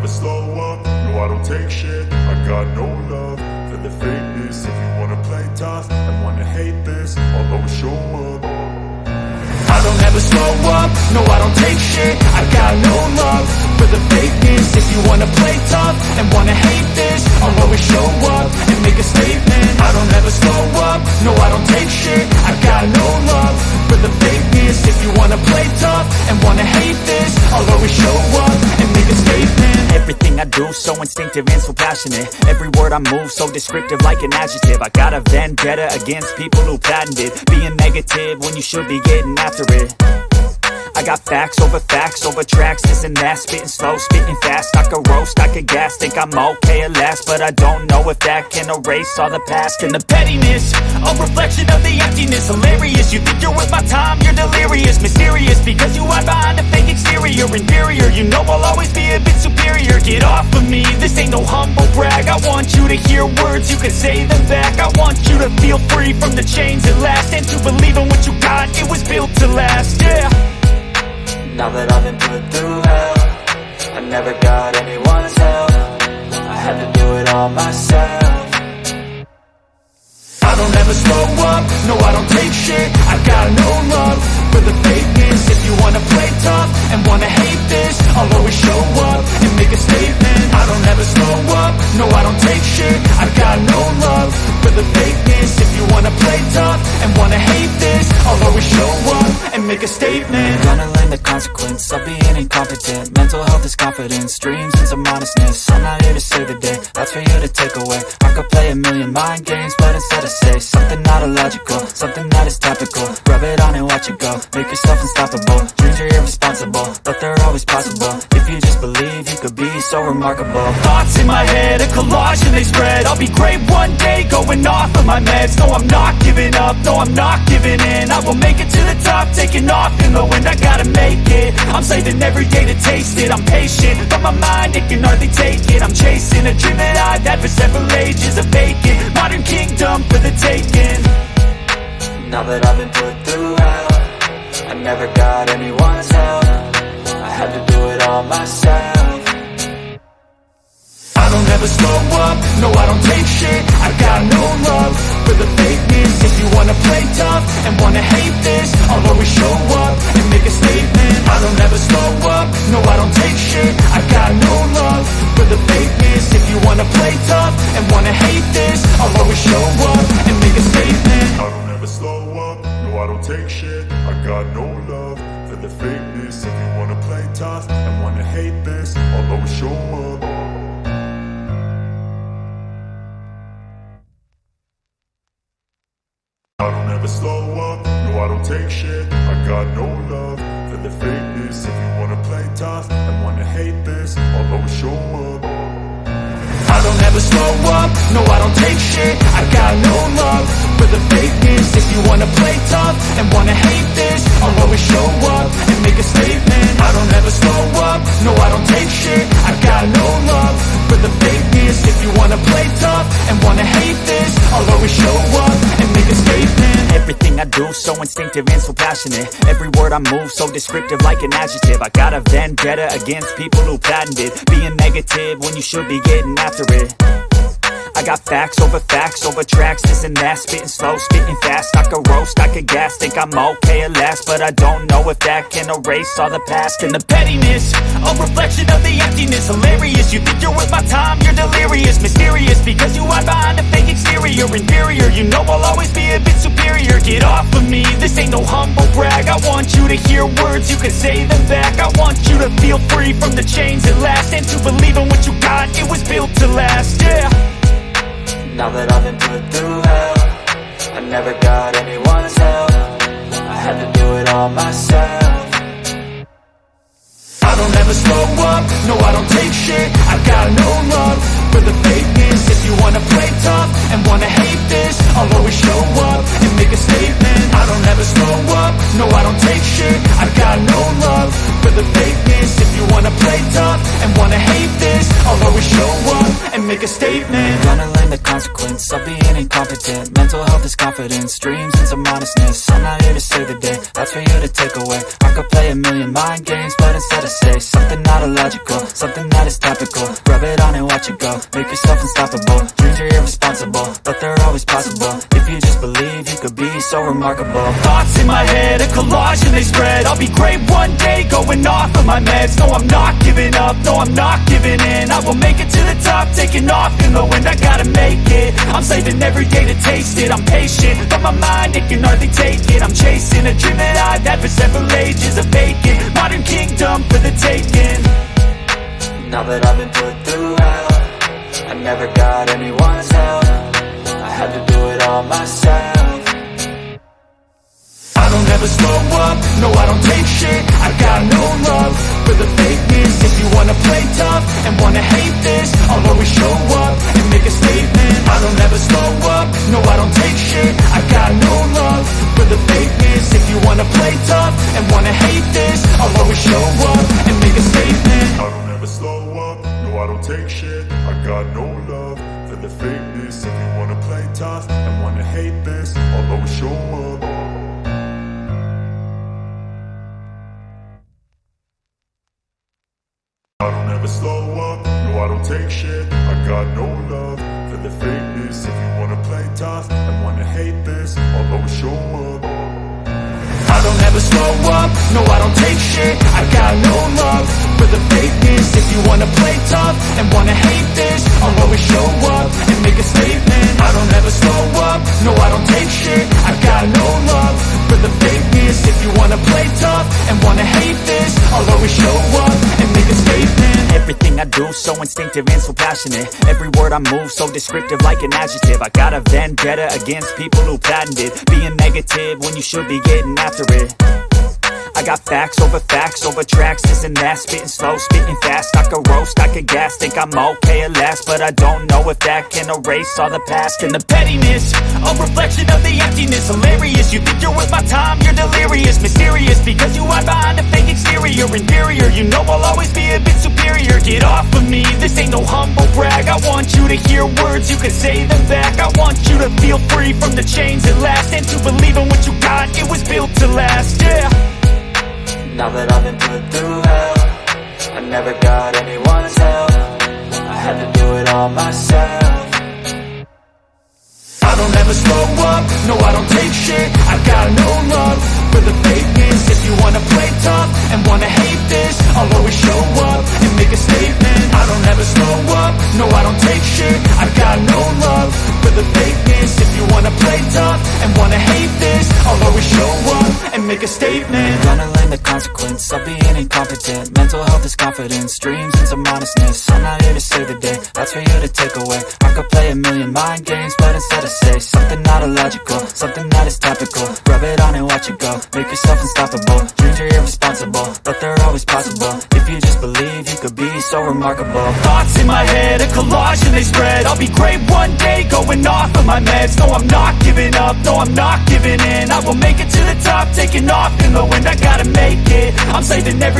slow up, no I don't take shit. I got no love for the fakeness. If you wanna play tough and wanna hate this, I'll always show up. I don't ever slow up, no I don't take shit. I got no love for the fakeness. If you wanna play tough and wanna hate this, I'll always show up and make a statement. I don't ever slow up, no I don't take shit. I got no love for the fakeness. If you wanna play tough and wanna hate this, I'll always show up and make a statement. Everything I do so instinctive and so passionate. Every word I move so descriptive like an adjective. I got a vendetta against people who patented being negative when you should be getting after it. I got facts over tracks, this and that. Spitting slow, spitting fast. I could roast, I could gas. Think I'm okay at last, but I don't know if that can erase all the past. And the pettiness, a reflection of the emptiness. Hilarious, you think you're worth my time, you're delirious. Mysterious, because you hide behind a fake exterior. Inferior, you know I'll always be a bit superior. Get off of me, this ain't no humble brag. I want you to hear words, you can say them back. I want you to feel free from the chains at last, and to believe in what you got, it was built to last, yeah. Now that I've been put through hell, I never got anyone's help. I had to do it all myself. I don't ever slow up, no I don't take shit. I got no love for the fakeness. If you wanna play tough and wanna hate this, I'll always show up and make a statement. I don't ever slow up, no I don't take shit. I got no love for the fakeness. If you wanna play tough and wanna hate this, I'll always show up and make a statement. Gonna learn the consequence of being incompetent. Mental health is confidence, dreams and some honestness. I'm not here to save the day, that's for you to take away. I could play a million mind games, but instead I say something not illogical, something that is topical. Rub it on and watch it go, make yourself unstoppable. Dreams are irresponsible, but they're always possible. If you just believe, you could be so remarkable. Thoughts in my head, a collage and they spread. I'll be great one day, going off of my meds. No, I'm not giving up, no, I'm not giving in. I will make it to the top, taking off in the wind. I gotta make it, I'm saving every day to taste it. I'm patient, but my mind, it can hardly take it. I'm chasing a dream that I've had for several ages. A vacant, modern kingdom for the taking. Now that I've been put through hell, I never got anyone's help. I had to do it all myself. I don't ever slow up, no I don't take shit. I got no love for the fakeness. If you wanna play tough and wanna hate this, I'll always show up and make a statement. I don't ever slow up, no I don't take shit. I got no love for the fakeness. If you wanna play tough and wanna hate this, I'll always show up and make a statement. I don't ever slow up, no I don't take shit. I got no love for the fakeness. If you wanna play tough and wanna hate this, I'll always show up. I don't ever slow up, no I don't take shit. I got no love for the fakeness. If you wanna play tough and wanna hate this, I'll always show up. I don't ever slow up, no I don't take shit. I got no love for the fakeness. If you wanna play tough and wanna hate this, I'll always show up and make a statement. I don't ever slow up, no I don't take shit. I got no love for the fakeness. If you wanna play tough and wanna hate this, I'll always show up and make a statement. Everything I do so instinctive and so passionate. Every word I move so descriptive like an adjective. I got a vendetta against people who patented being negative when you should be getting after it. I got facts over tracks, this and that. Spitting slow, spitting fast. I could roast, I could gas. Think I'm okay at last, but I don't know if that can erase all the past. And the pettiness, a reflection of the emptiness. Hilarious, you think you're worth my time, you're delirious. Mysterious, because you hide behind a fake exterior. Inferior, you know I'll always be a bit superior. Get off of me, this ain't no humble brag. I want you to hear words, you can say them back. I want you to feel free from the chains at last, and to believe in what you got, it was built to last, yeah. Now that I've been put through hell, I never got anyone's help. I had to do it all myself. I don't ever slow up, no I don't take shit. I got no love for the fakeness. If you wanna play tough and wanna hate this, I'll always show up and make a statement. I don't ever slow up, no I don't take shit. I got no love for the fakeness. If you wanna play tough and wanna hate this, I'll always show up and make a statement. Gonna learn the consequence of being incompetent. Mental health is confidence, dreams and some honestness. I'm not here to save the day, that's for you to take away. I could play a million mind games, but instead I say something not illogical, something that is topical. Rub it on and watch it go, make yourself unstoppable. Dreams are irresponsible, but they're always possible. If you just believe, you could be so remarkable. Thoughts in my head, a collage and they spread. I'll be great one day, going off of my meds. No, I'm not giving up, no, I'm not giving in. I will make it to the top, taking off in the wind. I gotta make it, I'm saving every day to taste it. I'm patient, but my mind, it can hardly take it. I'm chasing a dream that I've had for several ages. A vacant, modern kingdom for the taking. Now that I've been put through hell, I never got anyone's help. I had to do it all myself. I don't ever slow up, no I don't take shit. I got no love for the fakeness. If you wanna play tough and wanna hate this, I'll always show up and make a statement. I don't ever slow up, no I don't take shit. I got no love for the fakeness. If you wanna play tough and wanna hate this, I'll always show up and make a statement. I don't ever slow up, no I don't take shit. I got no love for the fakeness. If you wanna play tough and wanna hate this, I'll always show up. I don't ever slow up, no I don't take shit. I got no love for the fakeness. If you wanna play tough and wanna hate this, I'll always show up. I don't ever slow up, no I don't take shit. I got no love for the fakeness. If you wanna play tough and wanna hate this, I'll always show up and make a statement. I don't ever slow up, no I don't take shit. I got no love for the fakeness. If you wanna play tough and wanna hate this, I'll always show up and make a statement. Everything I do so instinctive and so passionate. Every word I move so descriptive like an adjective. I got a vendetta against people who patented being negative when you should be getting after it. I got facts over tracks, this and that. Spitting slow, spitting fast. I could roast, I could gas. Think I'm okay at last, but I don't know if that can erase all the past. And the pettiness, a reflection of the emptiness. Hilarious, you think you're worth my time, you're delirious. Mysterious, because you hide behind a fake exterior. Inferior, you know I'll always be a bit superior. Get off of me, this ain't no humble brag. I want you to hear words, you can say them back. I want you to feel free from the chains at last, and to believe in what you got, it was built to last, yeah. Now that I've been put through hell, I never got anyone's help. I had to do it all myself. I don't ever slow up, no I don't take shit. I got no love for the fakeness. If you wanna play tough and wanna hate this, I'll always show up and make a statement. I don't ever slow up, no I don't take shit. I got no love for the fakeness. If you wanna play tough and wanna hate this, I'll always show up and make a statement. Gonna learn the consequence of being incompetent. Mental health is confidence, dreams and some honestness. I'm not here to save the day, that's for you to take away. I could play a million mind games, but instead I say something not illogical, something that is topical. Rub it on and watch it go, make yourself unstoppable. Dreams are irresponsible, but they're always possible. If you just believe, you could be so remarkable. Thoughts in my head, a collage and they spread. I'll be great one day, going off of my meds. No, I'm not giving up, no, I'm not giving in. I will make it to the top, taking off in the wind. I gotta make it, I'm saving every